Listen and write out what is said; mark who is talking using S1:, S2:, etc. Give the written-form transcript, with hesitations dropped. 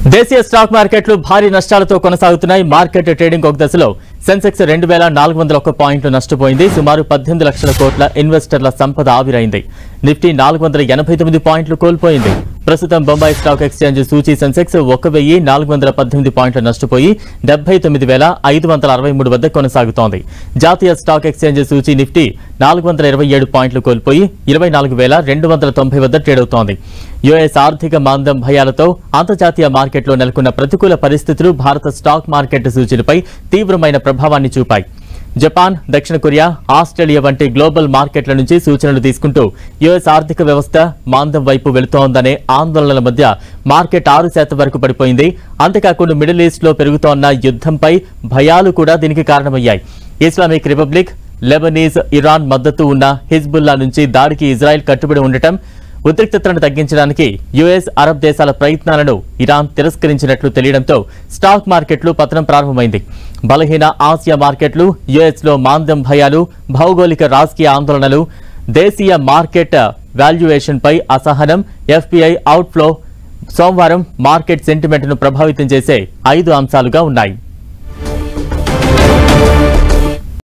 S1: దేశీయ స్టాక్ మార్కెట్లు భారీ నష్టాలతో కొనసాగుతున్నాయి. మార్కెట్ ట్రేడింగ్ ఒక దశలో సెన్సెక్స్ 2401 పాయింట్లు నష్టపోయింది. సుమారు 18 లక్షల కోట్ల ఇన్వెస్టర్ల సంపద ఆవిరైంది. నిఫ్టీ 489 పాయింట్లు కోల్పోయింది. ప్రస్తుతం బొంబాయి స్టాక్ ఎక్స్చేంజ్ సూచీ సెన్సెక్స్ 1418 పాయింట్లు నష్టపోయి 79563 వద్ద కొనసాగుతోంది. జాతీయ స్టాక్ ఎక్స్చేంజ్ సూచీ నిఫ్టీ 427 పాయింట్లు కోల్పోయి 24290 వద్ద ట్రేడ్ అవుతోంది. యుఎస్ ఆర్థిక మాంద్యం భయాలతో అంతర్జాతీయ మార్కెట్లో నెలకొన్న ప్రతికూల పరిస్థితులు భారత స్టాక్ మార్కెట్ సూచీలపై తీవ్రమైన ప్రభావాన్ని చూపాయి. జపాన్, దక్షిణ కొరియా, ఆస్ట్రేలియా వంటి గ్లోబల్ మార్కెట్ల నుంచి సూచనలు తీసుకుంటూ యుఎస్ ఆర్థిక వ్యవస్థ మాంద్యం వైపు వెళుతోందనే ఆందోళనల మధ్య మార్కెట్ 6% వరకు పడిపోయింది. అంతేకాకుండా మిడిల్ ఈస్ట్ లో పెరుగుతోన్న యుద్ధంపై భయాలు కూడా దీనికి కారణమయ్యాయి. ఇస్లామిక్ రిపబ్లిక్, లెబనీస్, ఇరాన్ మద్దతు ఉన్న హిజ్బుల్లా నుంచి దాడికి ఇజ్రాయెల్ కట్టుబడి ఉండటం, ఉద్రిక్తతను తగ్గించడానికి యుఎస్, అరబ్ దేశాల ప్రయత్నాలను ఇరాన్ తిరస్కరించినట్లు తెలియడంతో స్టాక్ మార్కెట్లు పతనం ప్రారంభమైంది. బలహీన ఆసియా మార్కెట్లు, యుఎస్లో మాంద్యం భయాలు, భౌగోళిక రాజకీయ ఆందోళనలు, దేశీయ మార్కెట్ వాల్యుయేషన్పై అసహనం, ఎఫ్పిఐ అవుట్ఫ్లో సోమవారం మార్కెట్ సెంటిమెంట్ను ప్రభావితం చేసే 5 అంశాలుగా ఉన్నాయి.